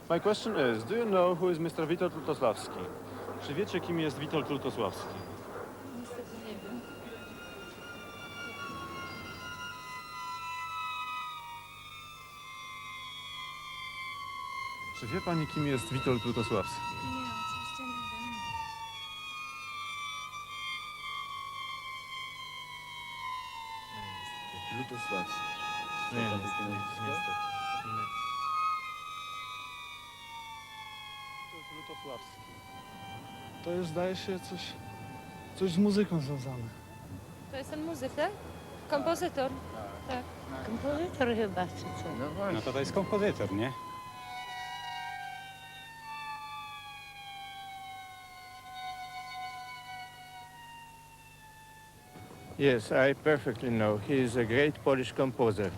My question is, do you know who is Mr. Witold Lutosławski? Czy wiecie, kim jest Witold Lutosławski? Niestety nie wiem. Czy wie pani, kim jest Witold Lutosławski? Nie, oczywiście nie wiem. Lutosławski. Nie, niestety. Witold Lutosławski. To jest, zdaje się, coś z muzyką związane. To jest ten muzyk, tak? Kompozytor. Tak. Kompozytor chyba, czy co? No właśnie. No to jest kompozytor, nie? Yes, I perfectly know. He is a great Polish composer.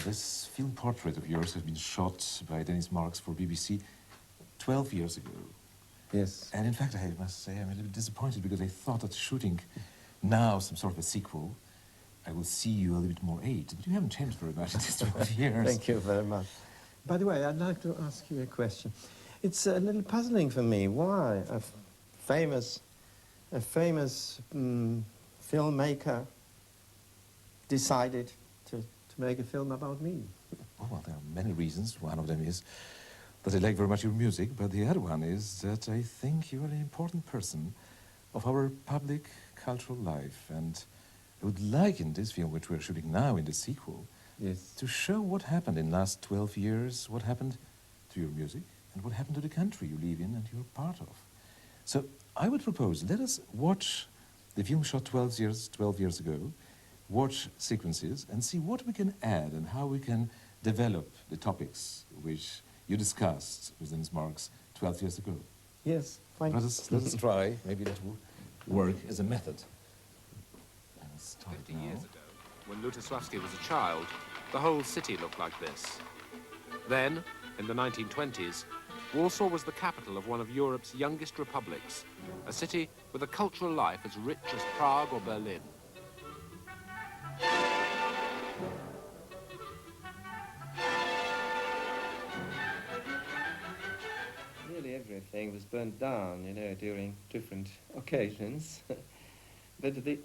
This film portrait of yours has been shot by Dennis Marks for BBC 12 years ago. Yes. And in fact, I must say I'm a little bit disappointed because I thought that shooting now some sort of a sequel, I will see you a little bit more aged. But you haven't changed very much in these 12 years. Thank you very much. By the way, I'd like to ask you a question. It's a little puzzling for me why a famous filmmaker decided to make a film about me. Oh, well, there are many reasons. One of them is that I like very much your music, but the other one is that I think you are an important person of our public cultural life. And I would like in this film, which we're shooting now in the sequel, Yes. to show what happened in the last 12 years, what happened to your music, and what happened to the country you live in and you're part of. So I would propose, let us watch the film shot 12 years ago, watch sequences, and see what we can add and how we can develop the topics which you discussed with Dennis Marks 12 years ago. Yes, fine. Let us try, maybe that will work as a method. And let's start 50 now. years ago, when Lutosławski was a child, the whole city looked like this. Then, in the 1920s, Warsaw was the capital of one of Europe's youngest republics, a city with a cultural life as rich as Prague or Berlin. Nearly everything was burnt down, you know, during different occasions. But the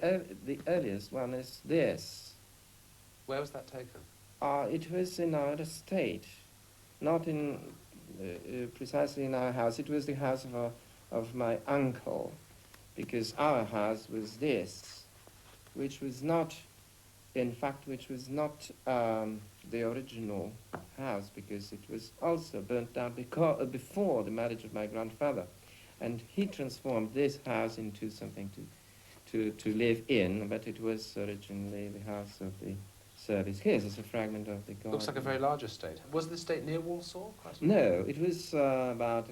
earliest one is this. Where was that taken? It was in our estate, not in precisely in our house. It was the house of my uncle, because our house was this, which was not, in fact, the original house, because it was also burnt down before the marriage of my grandfather. And he transformed this house into something to live in, but it was originally the house of the service. Here's a fragment of the garden. Looks like a very large estate. Was the estate near Warsaw? No, it was about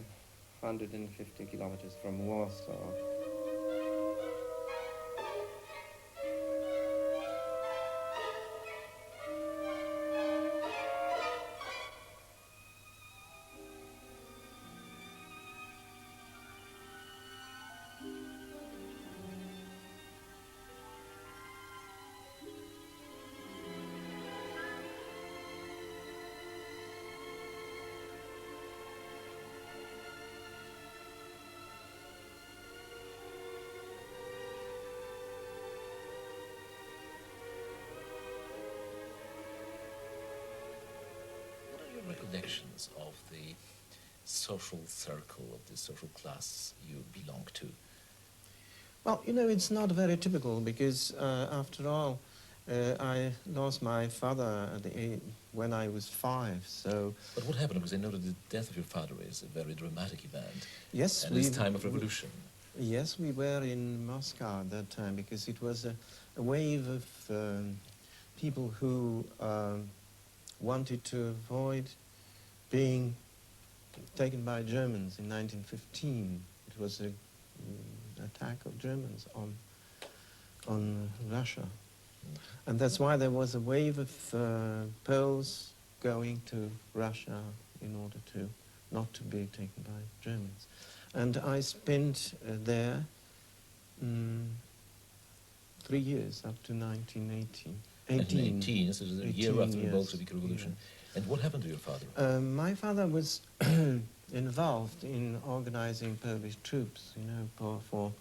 150 kilometers from Warsaw. Recollections of the social circle, of this social class you belong to? Well, you know, it's not very typical because, after all, I lost my father when I was 5, so... But what happened? Because I know that the death of your father is a very dramatic event. Yes, and it's time of revolution. Yes, we were in Moscow at that time because it was a wave of people who wanted to avoid being taken by Germans in 1915. It was an attack of Germans on Russia. And that's why there was a wave of Poles going to Russia in order to not to be taken by Germans. And I spent there 3 years, up to 1918. 1918, so it was a year after the yes, Bolshevik Revolution. Yeah. And what happened to your father? My father was involved in organizing Polish troops, you know, for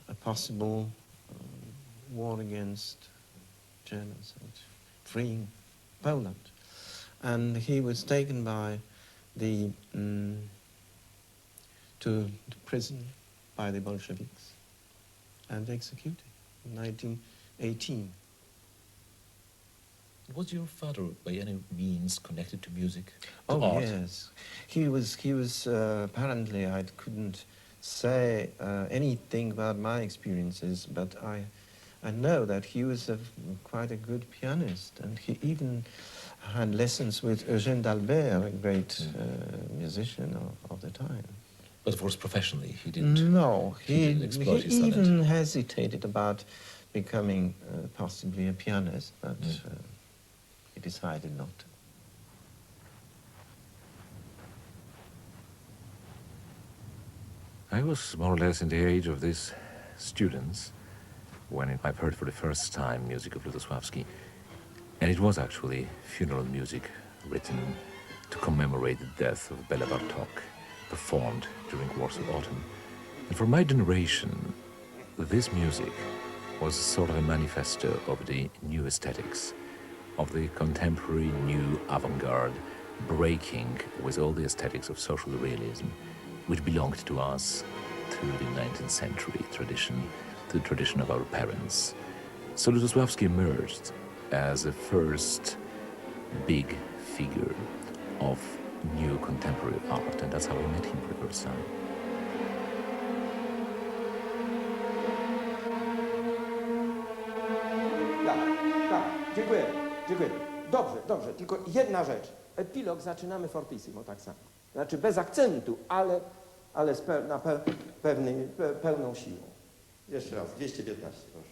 a possible war against Germans and freeing Poland. And he was taken by the to prison by the Bolsheviks and executed in 1918. Was your father by any means connected to music? To Oh art? yes, he was apparently, I couldn't say anything about my experiences, but I know that he was quite a good pianist, and he even had lessons with Eugène d'Albert, a great musician of the time. But of course, professionally, he didn't. No, he didn't exploit his talent. even hesitated about becoming possibly a pianist, but he decided not to. I was more or less in the age of these students when I've heard for the first time music of Lutosławski, and it was actually funeral music written to commemorate the death of Bela Bartok, performed during Warsaw Autumn. And for my generation, this music was sort of a manifesto of the new aesthetics, of the contemporary new avant-garde, breaking with all the aesthetics of social realism, which belonged to us through the 19th century tradition, to the tradition of our parents. So Lutosławski emerged as a first big figure of new contemporary art, and that's how I met him for the first time. Tak, dziękuję. Dobrze, tylko jedna rzecz. Epilog zaczynamy fortissimo tak samo. Znaczy bez akcentu, ale na pełną siłą. Jeszcze raz, 215, proszę.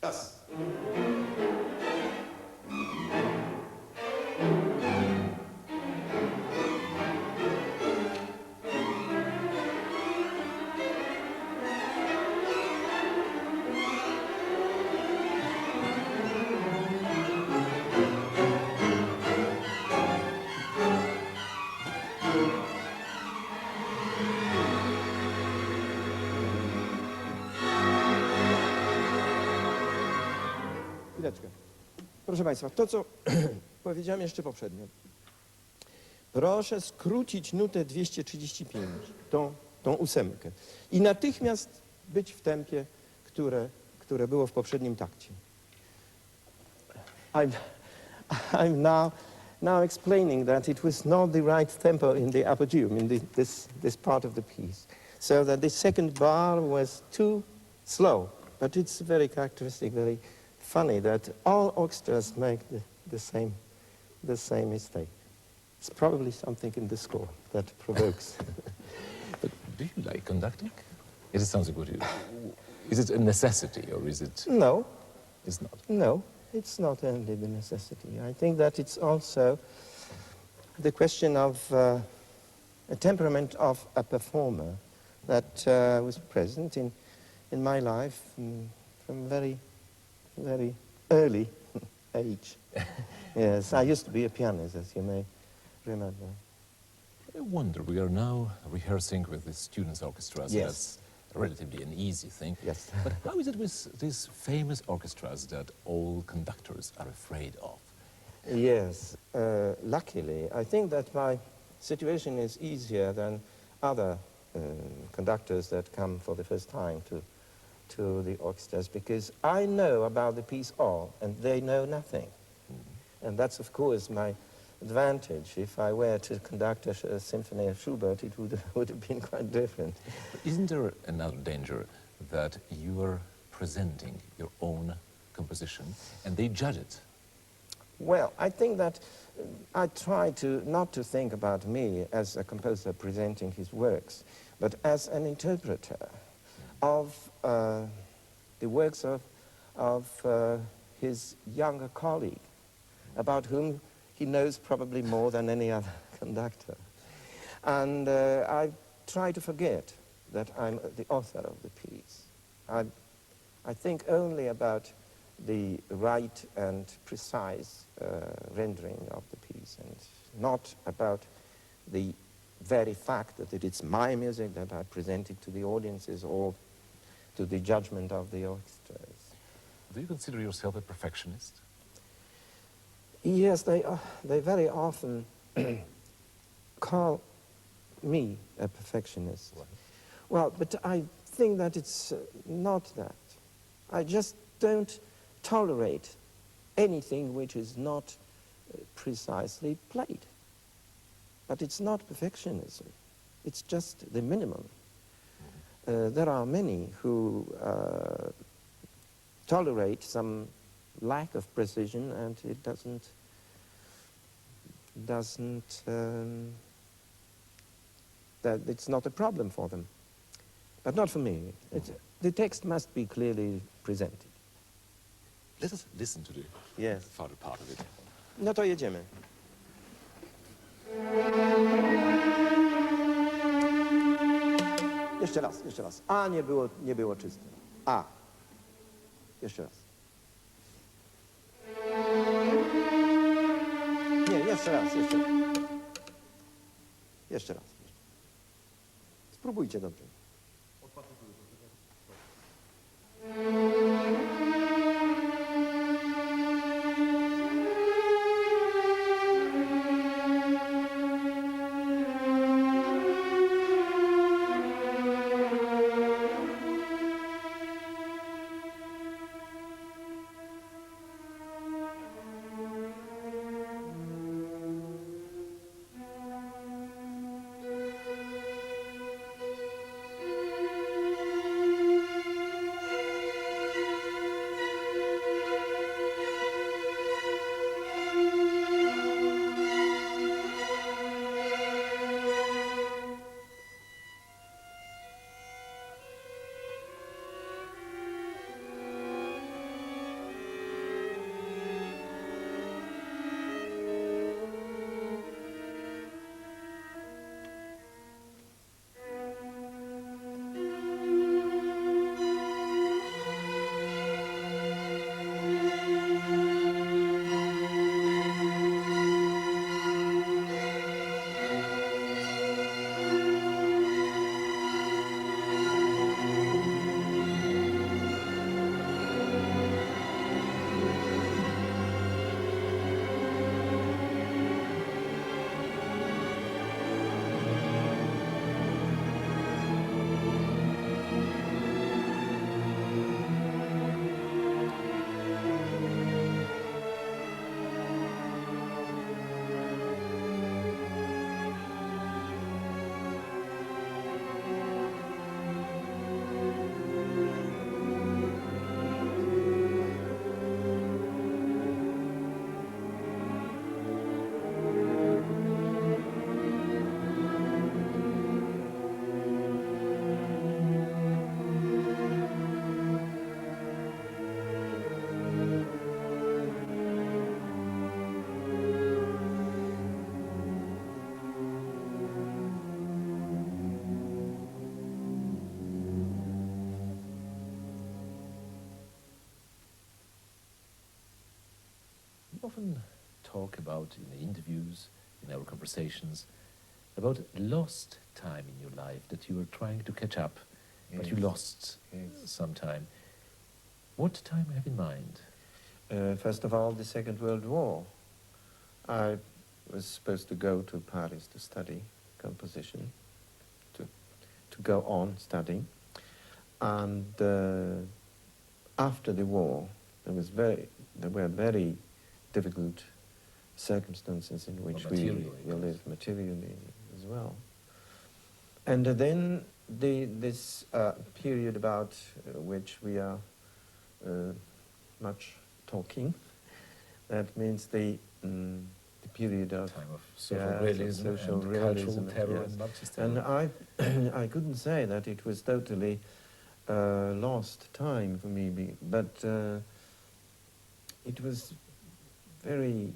Raz. Chwileczkę. Proszę Państwa, to co powiedziałem jeszcze poprzednio. Proszę skrócić nutę 235, tą ósemkę i natychmiast być w tempie, które było w poprzednim takcie. I'm now explaining that it was not the right tempo in the apogee, in this part of the piece, so that the second bar was too slow, but it's very characteristic, very funny that all orchestras make the same mistake. It's probably something in the score that provokes. But do you like conducting? It sounds like what you... Is it a necessity, or is it... No. It's not? No, it's not only the necessity. I think that it's also the question of a temperament of a performer that was present in my life from very early age. Yes, I used to be a pianist, as you may remember. I wonder, we are now rehearsing with the students' orchestras. Yes. That's relatively an easy thing. Yes. But how is it with these famous orchestras that all conductors are afraid of? Yes, luckily, I think that situation is easier than other conductors that come for the first time to the orchestras, because I know about the piece all, and they know nothing. And that's, of course, my advantage. If I were to conduct a symphony of Schubert, it would have been quite different. Isn't there another danger that you are presenting your own composition and they judge it? Well, I think that I try not to think about me as a composer presenting his works, but as an interpreter of the works of his younger colleague, about whom he knows probably more than any other conductor. And I try to forget that I'm the author of the piece. I think only about the right and precise rendering of the piece, and not about the very fact that it is my music that I present it to the audiences or to the judgment of the orchestras. Do you consider yourself a perfectionist? Yes, they very often call me a perfectionist. Right. Well, but I think that it's not that. I just don't tolerate anything which is not precisely played. But it's not perfectionism. It's just the minimum. There are many who tolerate some lack of precision, and it doesn't that it's not a problem for them, but not for me. The text must be clearly presented. Let us listen to the Yes. further part of it. No to jedziemy. Jeszcze raz, jeszcze raz. A nie było czyste. A. Jeszcze raz. Nie, jeszcze raz, jeszcze raz. Jeszcze raz. Spróbujcie dobrze. Often talk about in the interviews, in our conversations, about lost time in your life, that you were trying to catch up, but you lost some time. What time do you have in mind? First of all, the Second World War. I was supposed to go to Paris to study composition, to go on studying. And after the war, there were very difficult circumstances in which we lived materially as well. And then this period about which we are much talking, that means the period of Time of social realism social and realism, cultural terror yes. and Marxist terror. And I couldn't say that it was totally lost time for me, but it was very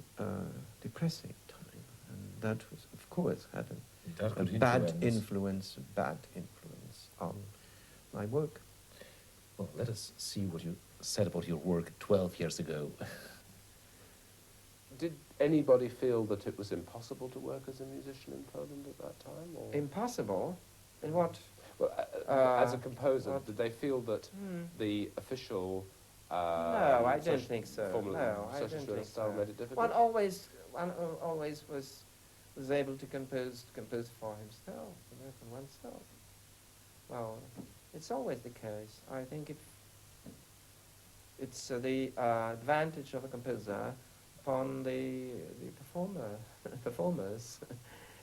depressing time, and that was, of course, had a bad influence on my work. Well, let us see what you said about your work 12 years ago. Did anybody feel that it was impossible to work as a musician in Poland at that time? Or? Impossible? In what? Well, as a composer, did they feel that the official no, I don't think so. formula, No, I don't think style so. made it difficult? One always was able to compose for himself, to work on oneself. Well, it's always the case. I think it's the advantage of a composer upon the performers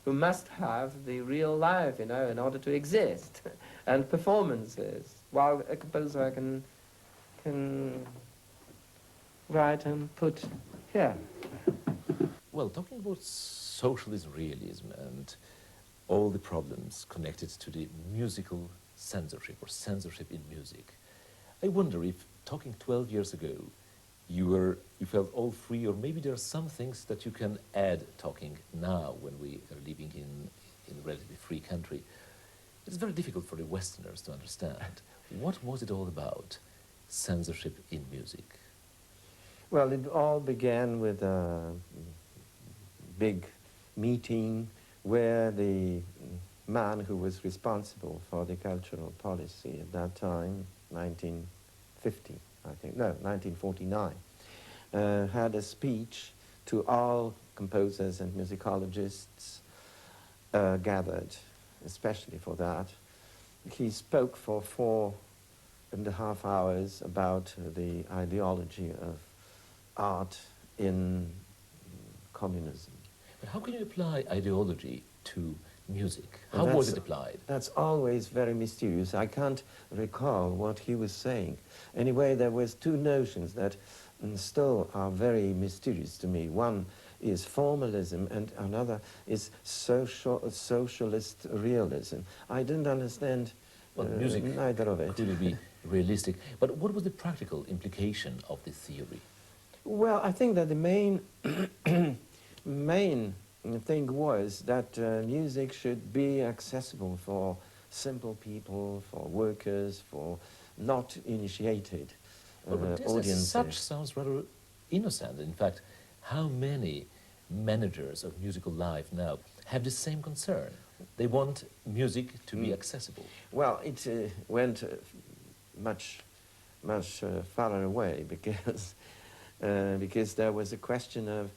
who must have the real life, in order to exist, and performances, while a composer can write and put here. Well, talking about socialist realism and all the problems connected to the musical censorship or censorship in music, I wonder if, talking 12 years ago, you felt all free, or maybe there are some things that you can add talking now when we are living in a relatively free country. It's very difficult for the Westerners to understand. What was it all about, censorship in music? Well, it all began with a big meeting where the man who was responsible for the cultural policy at that time, 1950, I think, no, 1949, had a speech to all composers and musicologists gathered, especially for that. He spoke for 4.5 hours about the ideology of art in communism. But how can you apply ideology to music? How was it applied? That's always very mysterious. I can't recall what he was saying. Anyway, there was two notions that still are very mysterious to me. One is formalism and another is socialist realism. I didn't understand music neither of it. Could be realistic. But what was the practical implication of this theory? Well, I think that the main thing was that music should be accessible for simple people, for workers, for not initiated But this audiences. as such sounds rather innocent. In fact, how many managers of musical life now have the same concern? They want music to be accessible. Well, it went much farther away because there was a question of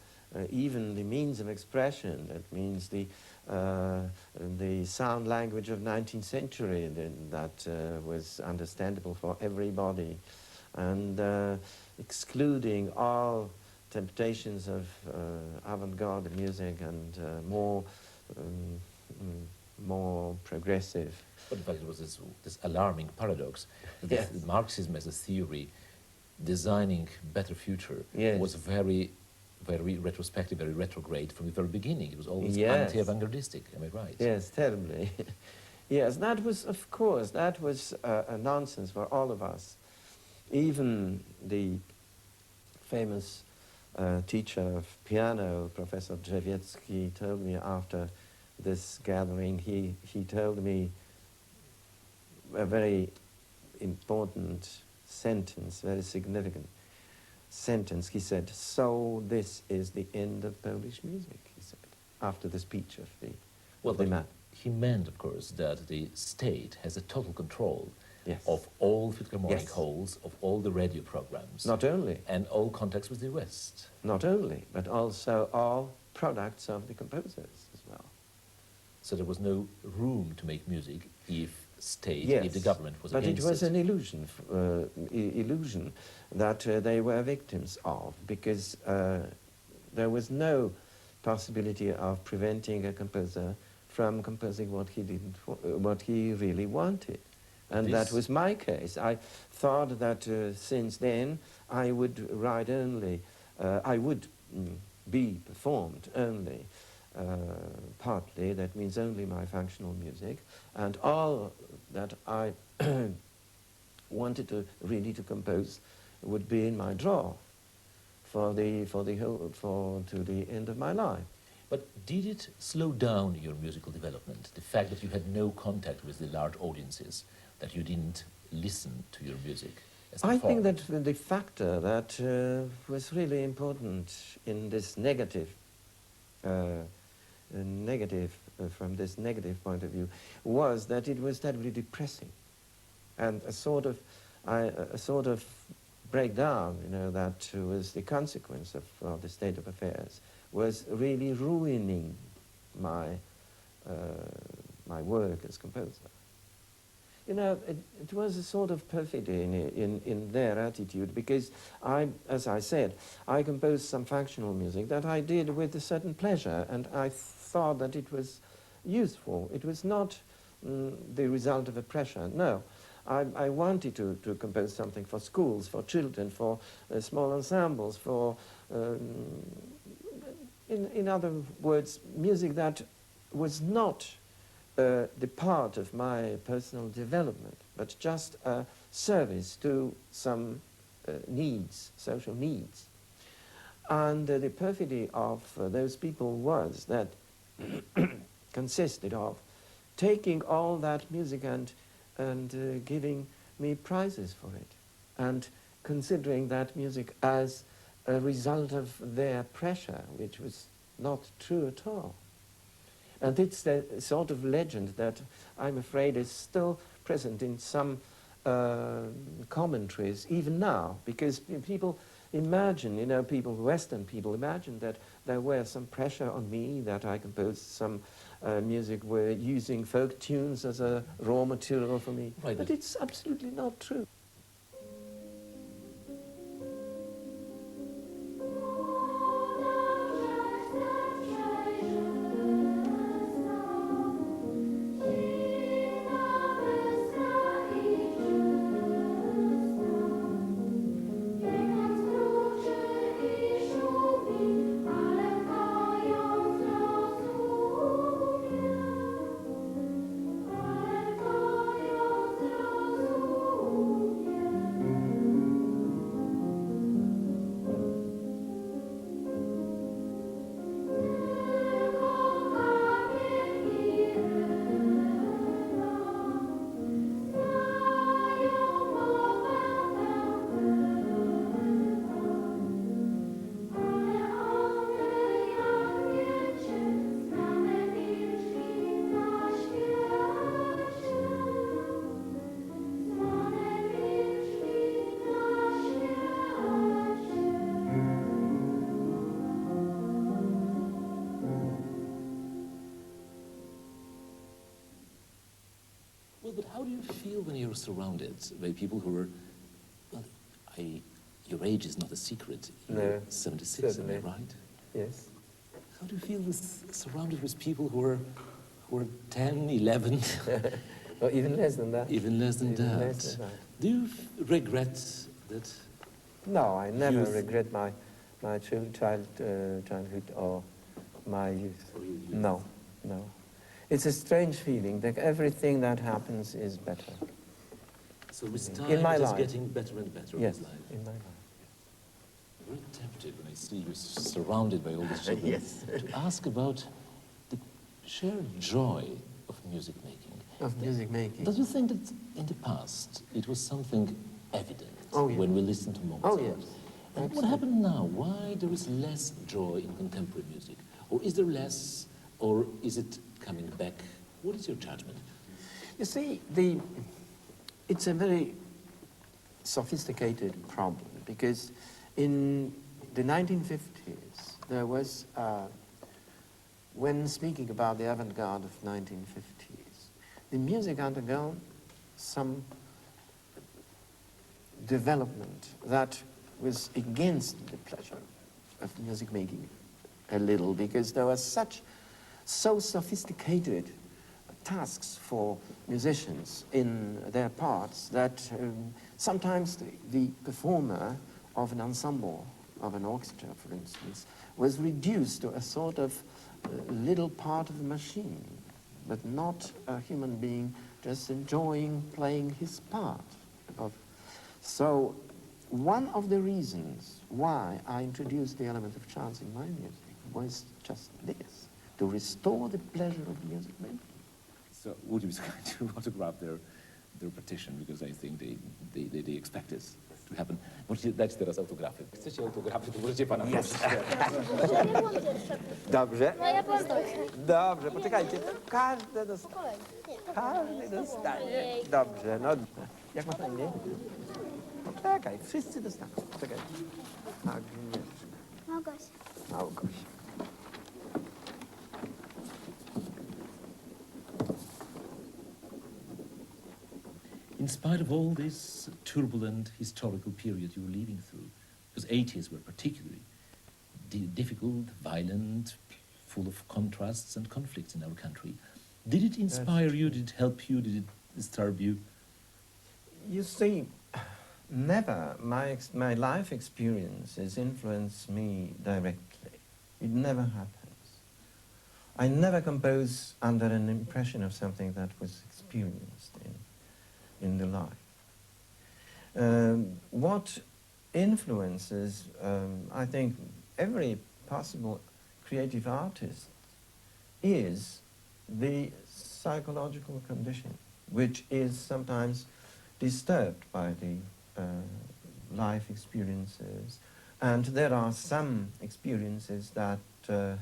even the means of expression. That means the sound language of 19th century that was understandable for everybody, and excluding all temptations of avant-garde music and more progressive. But in fact, it was this alarming paradox that Yes. Marxism as a theory, designing better future, Yes. was very, very retrospective, very retrograde from the very beginning. It was always Yes. anti-avant-gardistic. Am I right? Yes, terribly. Yes, that was, of course, that was a nonsense for all of us. Even the famous teacher of piano, Professor Drzewiecki, told me after this gathering, he told me a very important sentence, very significant sentence. He said, "So this is the end of Polish music," he said, after the speech of the man. He meant, of course, that the state has a total control Yes. of all philharmonic Yes. halls, of all the radio programs, Not only, and all contacts with the West. not only, but also all products of the composers as well. So there was no room to make music if state, Yes, if the government was but against it was an illusion, illusion that they were victims of, because there was no possibility of preventing a composer from composing what he didn't, what he really wanted, and that was my case. I thought that since then I would write only, I would be performed only. Partly, that means only my functional music, and all that I wanted to really to compose would be in my drawer to the end of my life. But did it slow down your musical development, the fact that you had no contact with the large audiences, that you didn't listen to your music as I before? think that the factor that was really important in this negative from this negative point of view, was that it was terribly depressing, and a sort of breakdown, you know, that was the consequence of the state of affairs, was really ruining my my work as composer. You know, it was a sort of perfidy in their attitude, because as I said, I composed some functional music that I did with a certain pleasure, and I thought that it was useful. It was not the result of a pressure, no. I wanted to compose something for schools, for children, for small ensembles, for, in other words, music that was not the part of my personal development, but just a service to some needs, social needs. And the perfidy of those people was that consisted of taking all that music and giving me prizes for it, and considering that music as a result of their pressure, which was not true at all. And it's the sort of legend that I'm afraid is still present in some commentaries, even now, because people imagine, you know, Western people imagine that there were some pressure on me, that I composed some music were using folk tunes as a raw material for me. Right. But it's absolutely not true. Well, but how do you feel when you're surrounded by people who are, well, your age is not a secret. You're No, 76, certainly. am I right? Yes. How do you feel surrounded with people who are 10, 11, Or even less than that. even less than Even that? less than that. Do you regret that? No, I never Youth. regret my childhood or my youth. Or you- No, no. It's a strange feeling that everything that happens is better. So with In time, my it is life. getting better and better Yes, with life. in my life. I'm very tempted when I see you surrounded by all these children Yes. to ask about the sheer joy of music making. Of music making. Don't you think that in the past it was something evident Oh, yeah. when we listened to Mozart? Oh, yes. And what Absolutely. happened now? Why there is less joy in contemporary music? Or is there less, or is it coming back? What is your judgment? You see, it's a very sophisticated problem, because in the 1950s there was when speaking about the avant-garde of 1950s, the music undergone some development that was against the pleasure of music making a little, because there were so sophisticated tasks for musicians in their parts that sometimes the performer of an ensemble, of an orchestra, for instance, was reduced to a sort of little part of the machine, but not a human being just enjoying playing his part. So one of the reasons why I introduced the element of chance in my music was just this, to restore the pleasure of music making. So would you be so kind to autograph their petition, because I think they expect this to happen. Możecie dać teraz autografy. Chcecie autografy, to możecie pana prosić. Dobrze? Dobrze, poczekajcie. Każdy dostanie. Każdy dostanie. Dobrze, no. Jak ma na imię? Poczekaj, wszyscy dostaną. Poczekaj. Agnieszka. Małgosia. Małgosia. In spite of all this turbulent historical period you were living through, because 80s were particularly difficult, violent, full of contrasts and conflicts in our country, did it inspire you, did it help you, did it disturb you? You see, never my life experiences influence me directly. It never happens. I never compose under an impression of something that was experienced in the life. What influences, I think, every possible creative artist is the psychological condition, which is sometimes disturbed by the life experiences. And there are some experiences that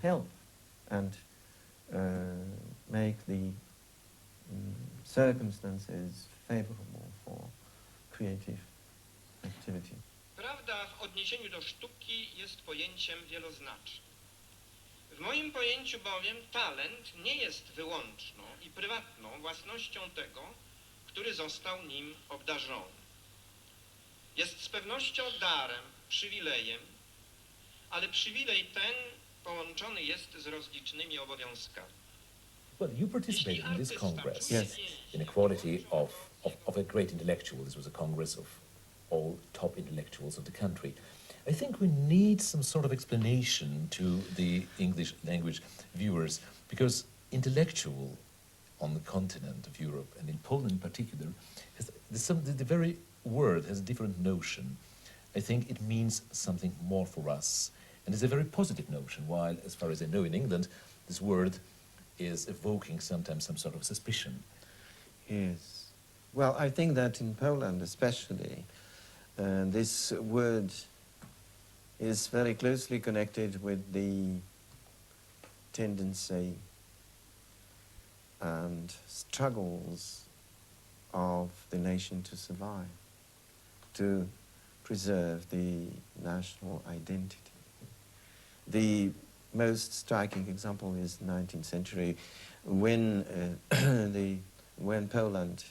help and make the circumstances favorable for creative activity. Prawda w odniesieniu do sztuki jest pojęciem wieloznacznym. W moim pojęciu bowiem talent nie jest wyłączną i prywatną własnością tego, który został nim obdarzony. Jest z pewnością darem, przywilejem, ale przywilej ten połączony jest z rozlicznymi obowiązkami. Well, you participated in this Congress Yes. in a quality of a great intellectual. This was a Congress of all top intellectuals of the country. I think we need some sort of explanation to the English language viewers, because intellectual on the continent of Europe, and in Poland in particular, the very word has a different notion. I think it means something more for us, and it's a very positive notion, while, as far as I know, in England, this word is evoking sometimes some sort of suspicion. Yes. Well, I think that in Poland especially, this word is very closely connected with the tendency and struggles of the nation to survive, to preserve the national identity. The most striking example is the 19th century, when when Poland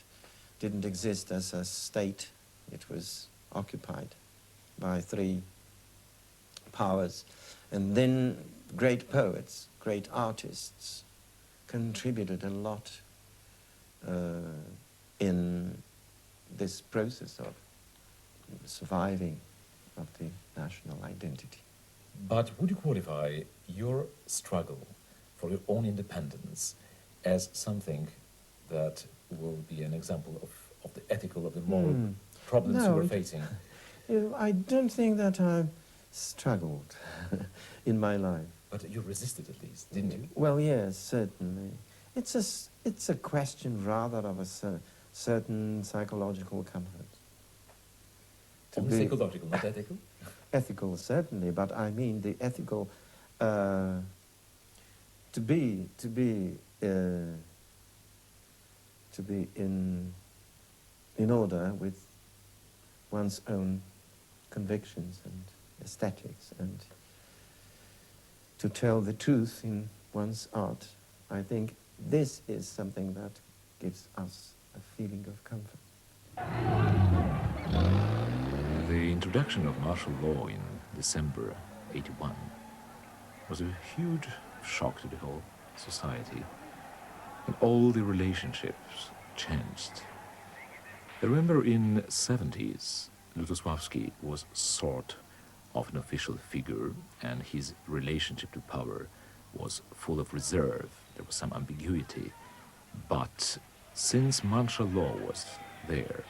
didn't exist as a state. It was occupied by three powers, and then great poets, great artists contributed a lot in this process of surviving of the national identity. But would you qualify your struggle for your own independence as something that will be an example of the ethical, of the moral problems you were facing? I don't think that I've struggled in my life. But you resisted at least, didn't you? Well, yes, certainly. It's a question rather of a certain psychological comfort. Only psychological, not ethical? Ethical, certainly, but I mean the ethical, to be in order with one's own convictions and aesthetics, and to tell the truth in one's art, I think this is something that gives us a feeling of comfort. The introduction of martial law in December '81 was a huge shock to the whole society, and all the relationships changed. I remember in the '70s, Lutosławski was sort of an official figure, and his relationship to power was full of reserve. There was some ambiguity. But since martial law was there,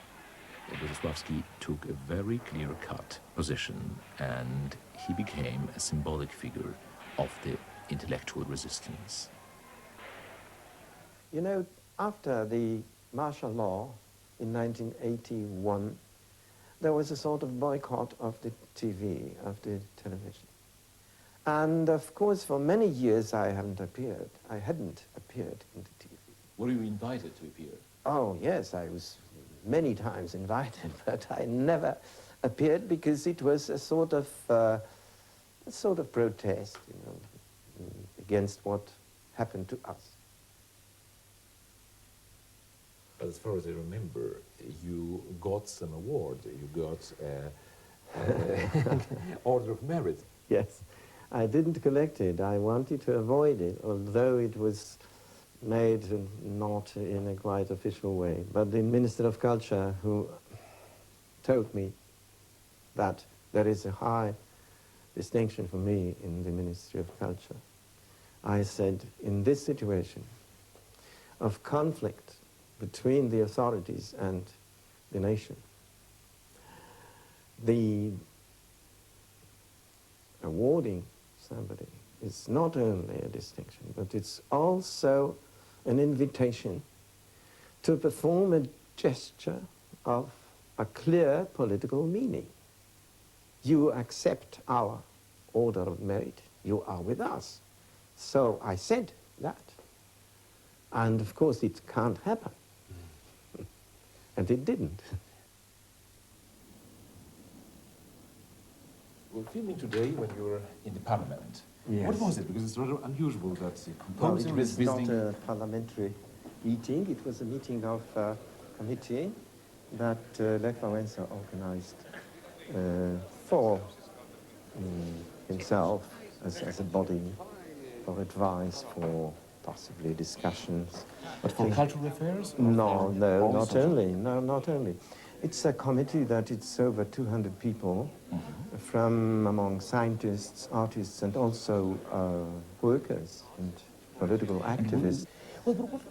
Lutosławski took a very clear-cut position, and he became a symbolic figure of the intellectual resistance. You know, after the martial law in 1981, there was a sort of boycott of the TV, of the television. And of course, for many years I hadn't appeared in the TV. Were you invited to appear? Oh, yes, I was many times invited, but I never appeared because it was a sort of protest, you know, against what happened to us. But as far as I remember, you got some award. You got Order of Merit. Yes, I didn't collect it. I wanted to avoid it, although it was made not in a quite official way. But the Minister of Culture, who told me that there is a high distinction for me in the Ministry of Culture, I said, in this situation of conflict between the authorities and the nation, the awarding somebody is not only a distinction, but it's also an invitation to perform a gesture of a clear political meaning. You accept our Order of Merit, you are with us. So I said that. And of course it can't happen. And it didn't. Well, filming today when you were in the parliament, Yes. what was it? Because it's rather unusual that the Well, composer it was is visiting... not a parliamentary meeting, it was a meeting of a committee that Lech Wałęsa organized for himself as a body for advice, for possibly discussions. But for cultural affairs? Or No, for no, all not social- only, no, not only. It's a committee that it's over 200 people from among scientists, artists, and also workers and political activists. Well, but what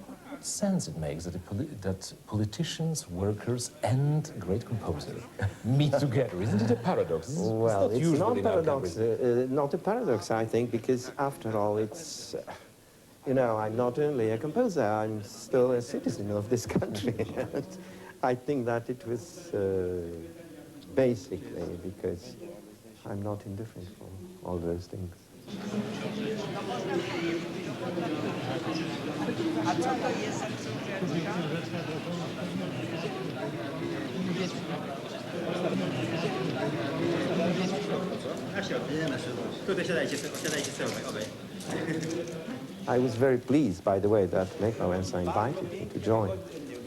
sense it makes that, that politicians, workers, and a great composer meet together? Isn't it a paradox? Well, it's usual not in our paradox, country. not a paradox, I think, because after all, it's, you know, I'm not only a composer, I'm still a citizen of this country. And I think that it was basically because I'm not indifferent for all those things. I was very pleased, by the way, that Lech Wałęsa invited me to join.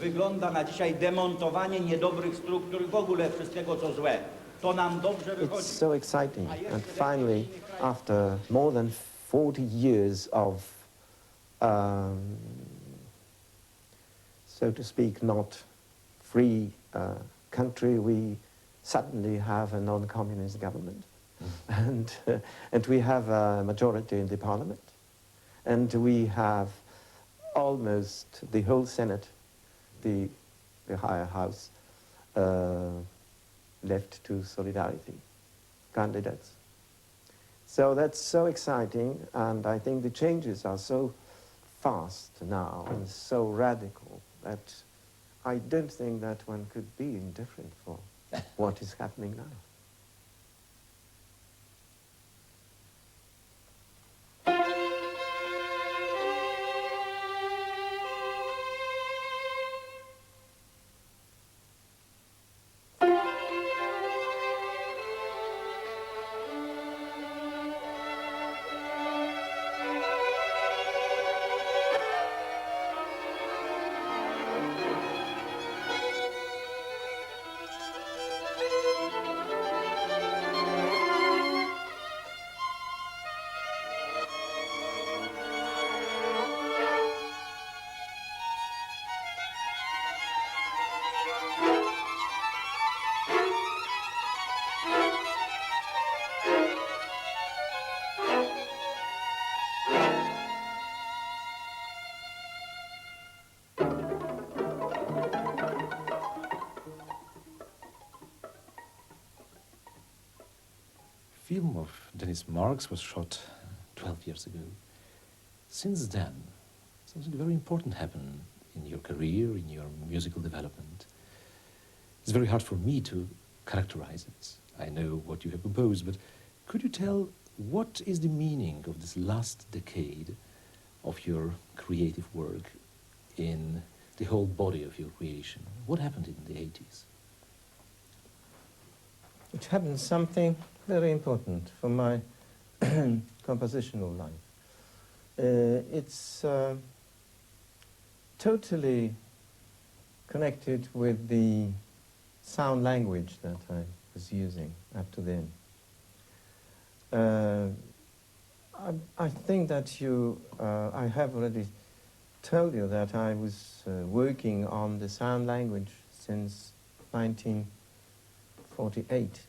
Wygląda na dzisiaj demontowanie niedobrych struktur w ogóle wszystkiego, co złe. To nam dobrze It's wychodzi. so exciting. And finally, after more than 40 years of, so to speak, not free country, we suddenly have a non-communist government. And we have a majority in the parliament. And we have almost the whole Senate, the higher house, left to Solidarity candidates. So that's so exciting, and I think the changes are so fast now and so radical that I don't think that one could be indifferent for what is happening now. film of Dennis Marks was shot 12 years ago. Since then, something very important happened in your career, in your musical development. It's very hard for me to characterize it. I know what you have composed, but could you tell what is the meaning of this last decade of your creative work in the whole body of your creation? What happened in the 80s? It happened something very important for my compositional life. It's totally connected with the sound language that I was using up to then. I think that I have already told you that I was working on the sound language since 1948.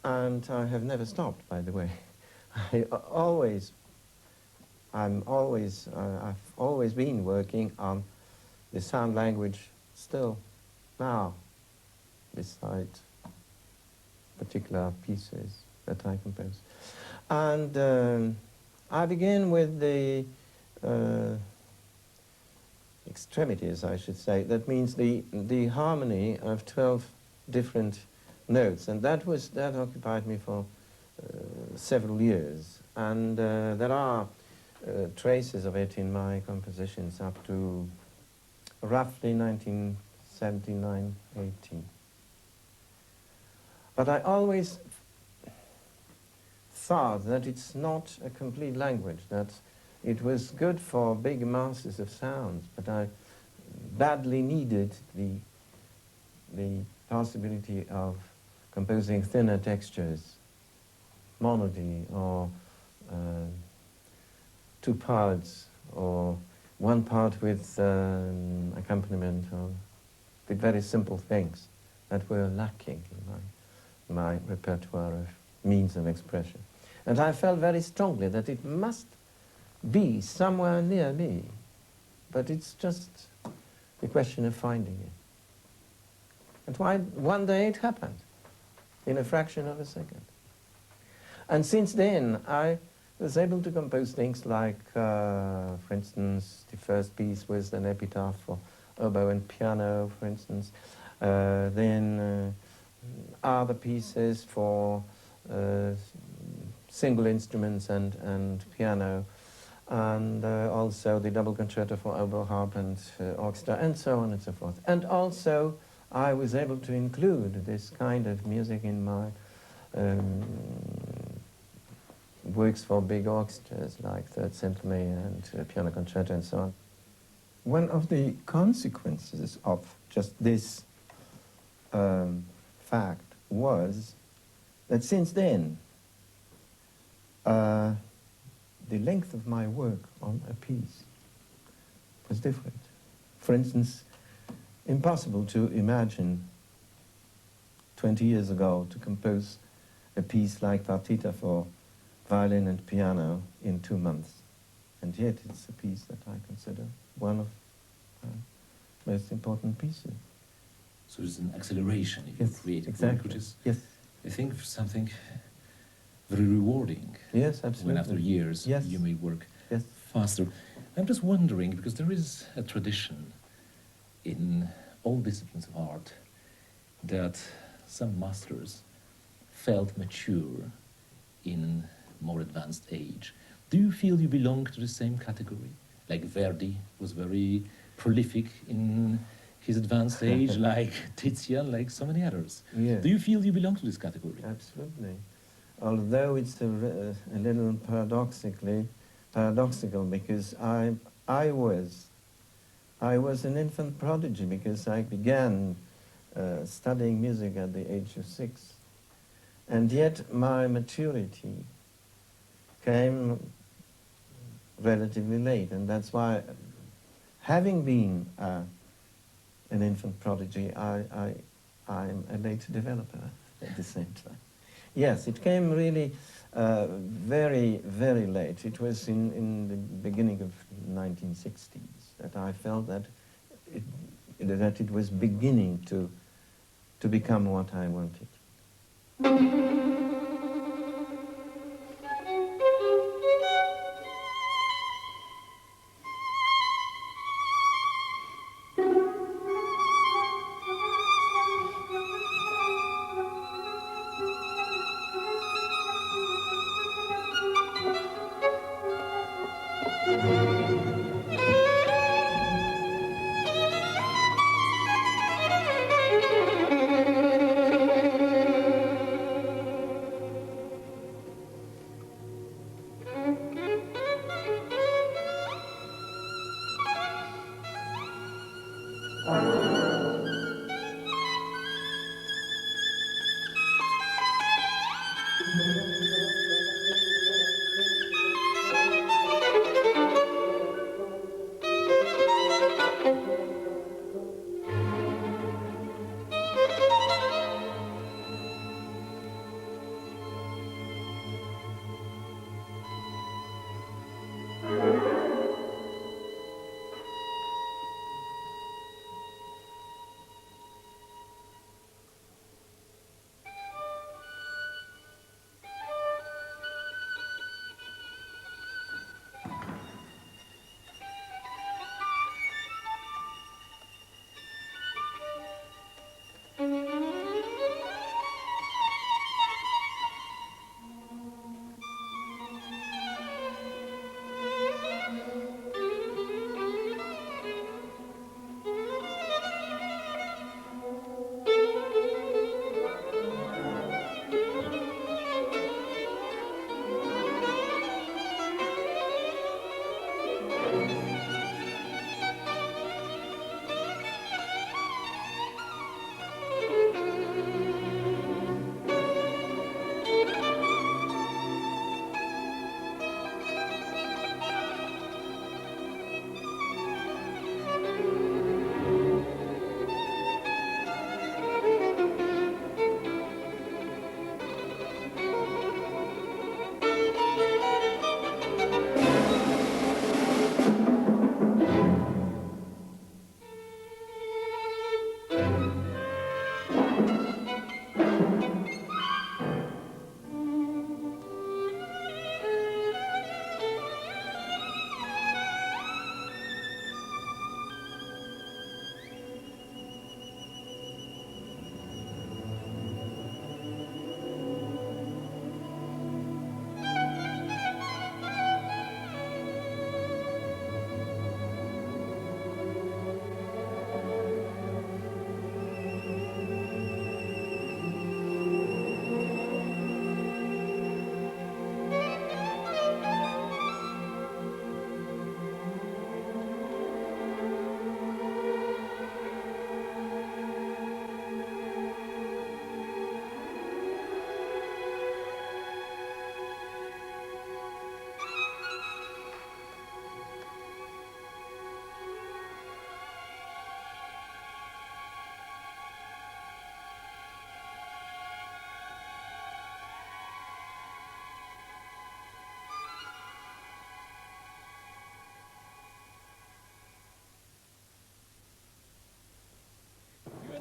And I have never stopped, by the way. I've always been working on the sound language still now, beside particular pieces that I compose. And I begin with the extremities, I should say. That means the harmony of 12 different notes, and that occupied me for several years. And there are traces of it in my compositions up to roughly 1979, 80. But I always thought that it's not a complete language, that it was good for big masses of sounds, but I badly needed the possibility of composing thinner textures, monody, or two parts, or one part with accompaniment, or with very simple things that were lacking in my repertoire of means of expression. And I felt very strongly that it must be somewhere near me, but it's just a question of finding it. And one day it happened, in a fraction of a second. And since then, I was able to compose things like, for instance, the first piece was an epitaph for oboe and piano, for instance. Then other pieces for single instruments and piano, and also the double concerto for oboe, harp, and orchestra, and so on and so forth. And also, I was able to include this kind of music in my works for big orchestras, like Third Symphony and piano concerto, and so on. One of the consequences of just this fact was that since then, the length of my work on a piece was different. For instance, impossible to imagine 20 years ago to compose a piece like Partita for violin and piano in 2 months. And yet it's a piece that I consider one of the most important pieces. So it's an acceleration in your creative work, which is, I think, something very rewarding. Yes, absolutely. When after years you may work faster. I'm just wondering, because there is a tradition in all disciplines of art that some masters felt mature in more advanced age. Do you feel you belong to the same category? Like Verdi was very prolific in his advanced age, like Tizian, like so many others. Yeah. Do you feel you belong to this category? Absolutely. Although it's a little paradoxical, because I was an infant prodigy, because I began studying music at the age of 6, and yet my maturity came relatively late, and that's why, having been an infant prodigy, I'm a late developer at the same time. Yes, it came really very, very late. It was in the beginning of 1960s that I felt that it was beginning to become what I wanted.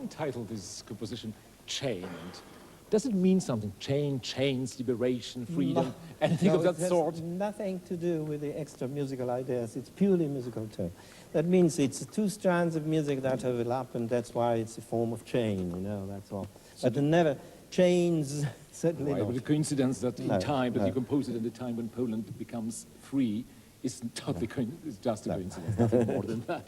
entitled this composition Chained. Does it mean something? Chains, liberation, freedom, anything of that sort? It has nothing to do with the extra musical ideas. It's purely musical tone. That means it's two strands of music that overlap, and that's why it's a form of chain, you know, that's all. So but never chains, certainly right, not. But the coincidence that in time, that no. you compose it in the time when Poland becomes free is totally it's just a coincidence, nothing more than that.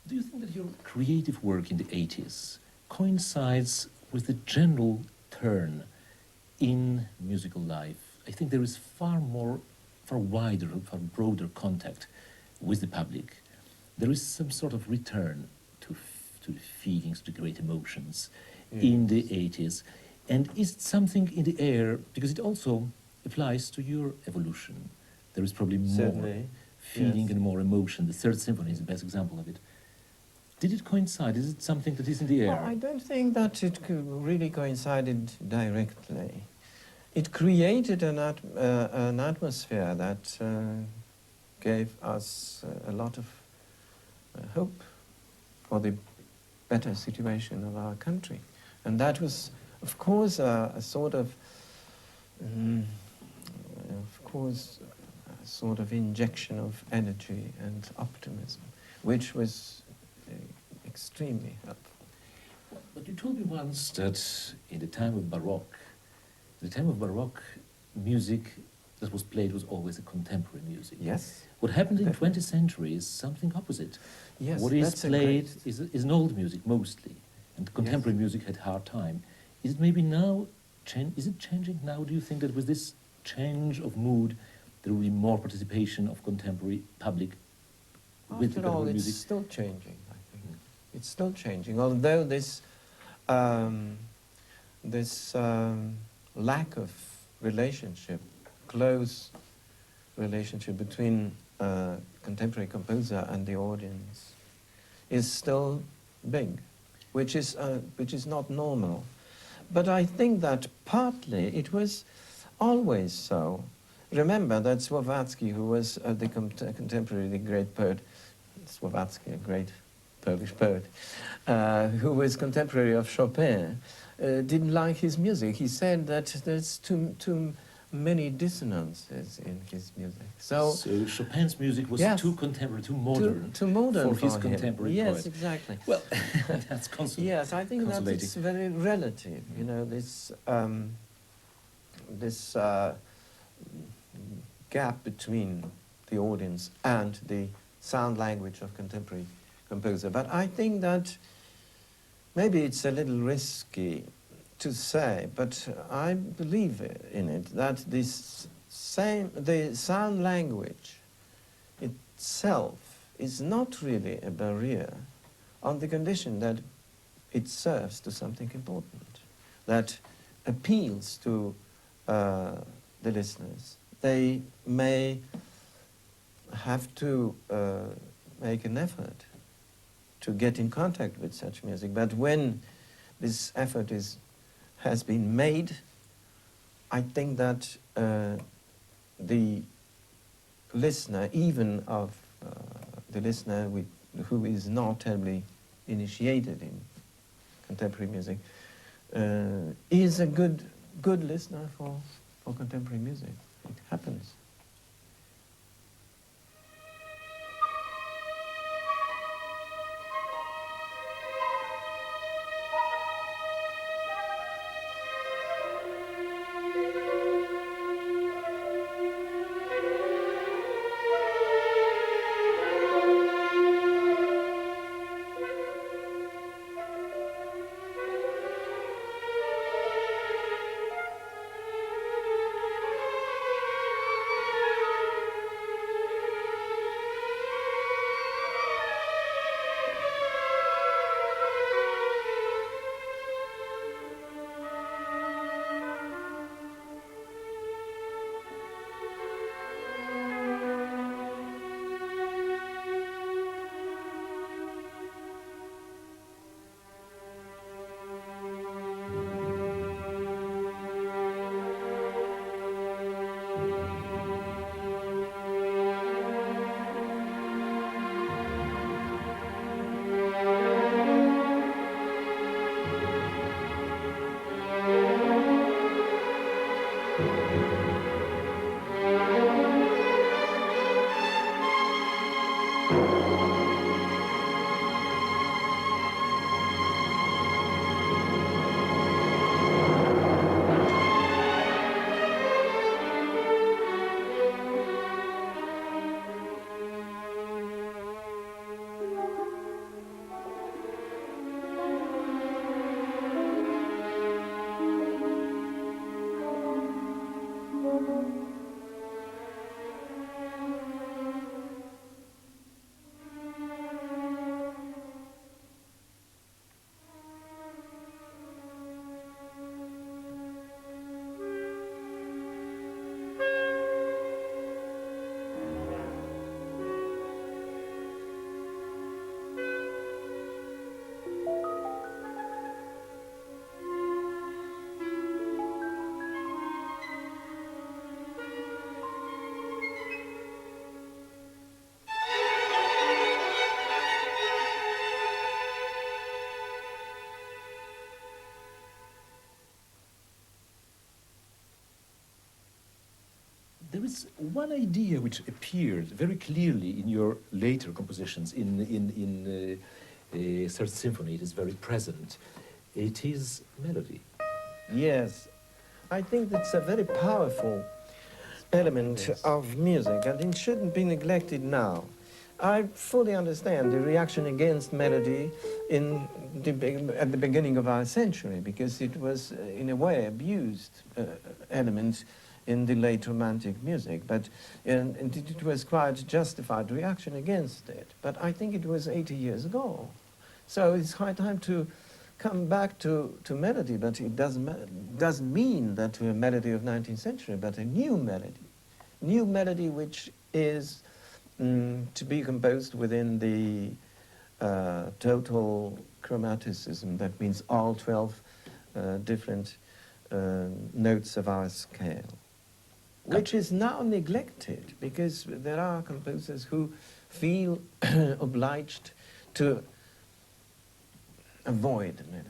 Do you think that your creative work in the 80s coincides with the general turn in musical life? I think there is far wider, far broader contact with the public. There is some sort of return to the feelings, to great emotions in the 80s. And is it something in the air, because it also applies to your evolution. There is probably more feeling and more emotion. The Third Symphony is the best example of it. Did it coincide? Is it something that is in the air? Well, I don't think that it really coincided directly. It created an atmosphere that gave us a lot of hope for the better situation of our country. And that was, of course, a sort of injection of energy and optimism, which was extremely helpful. But you told me once that in the time of Baroque, music that was played was always a contemporary music. Yes. What happened in the 20th century is something opposite. Yes, what is played is an old music mostly, and contemporary music had a hard time. Is it maybe now, is it changing now? Do you think that with this change of mood, there will be more participation of contemporary public with After all, contemporary it's music? still changing, I It's still changing, although this lack of relationship, close relationship between contemporary composer and the audience is still big, which is not normal. But I think that partly it was always so. Remember that Słowacki, who was the contemporary, the great poet, Słowacki, a great Polish poet, who was contemporary of Chopin, didn't like his music. He said that there's too many dissonances in his music. So Chopin's music was too contemporary, too modern, too modern for his him. contemporary Yes, poet. exactly. Well, that's consolating. Yes, I think that it's very relative. You know, this gap between the audience and the sound language of contemporary composer. But I think that maybe it's a little risky to say, but I believe in it, that the sound language itself is not really a barrier on the condition that it serves to something important, that appeals to the listeners. They may have to make an effort to get in contact with such music, but when this effort has been made, I think that the listener, even of the listener who is not terribly initiated in contemporary music, is a good listener for contemporary music. It happens. There is one idea which appeared very clearly in your later compositions. In Third Symphony, it is very present. It is melody. Yes, I think that's a very powerful element of music, and it shouldn't be neglected now. I fully understand the reaction against melody at the beginning of our century, because it was, in a way, abused element in the late Romantic music, but and it was quite justified reaction against it. But I think it was 80 years ago. So it's high time to come back to melody, but it doesn't mean that a melody of 19th century, but a new melody which is to be composed within the total chromaticism. That means all 12 different notes of our scale, which is now neglected because there are composers who feel obliged to avoid the melody.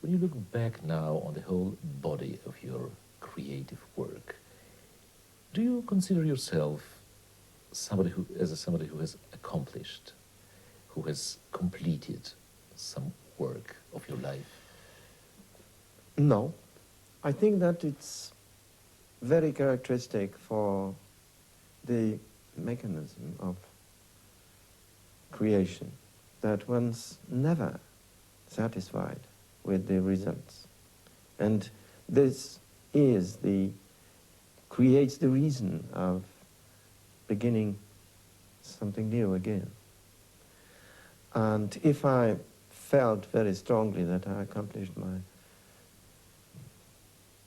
When you look back now on the whole body of your creative work, do you consider yourself somebody who has accomplished, who has completed some work of your life? No. I think that it's very characteristic for the mechanism of creation that one's never satisfied with the results. And this is creates the reason of beginning something new again. And if I felt very strongly that I accomplished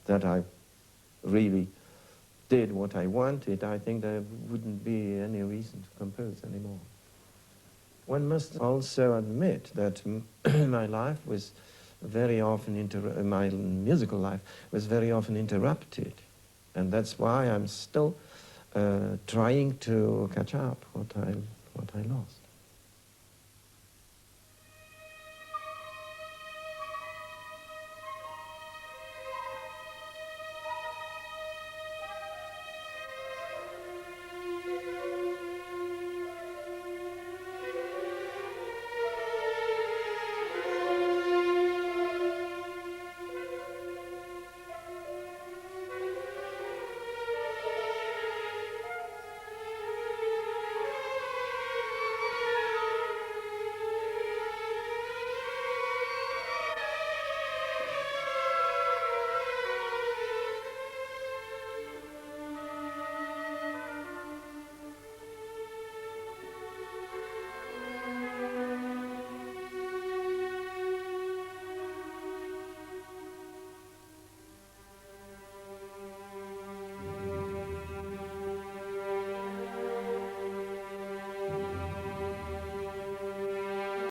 that I really did what I wanted, I think there wouldn't be any reason to compose anymore. One must also admit that my life was very often my musical life was very often interrupted, and that's why I'm still trying to catch up what I lost.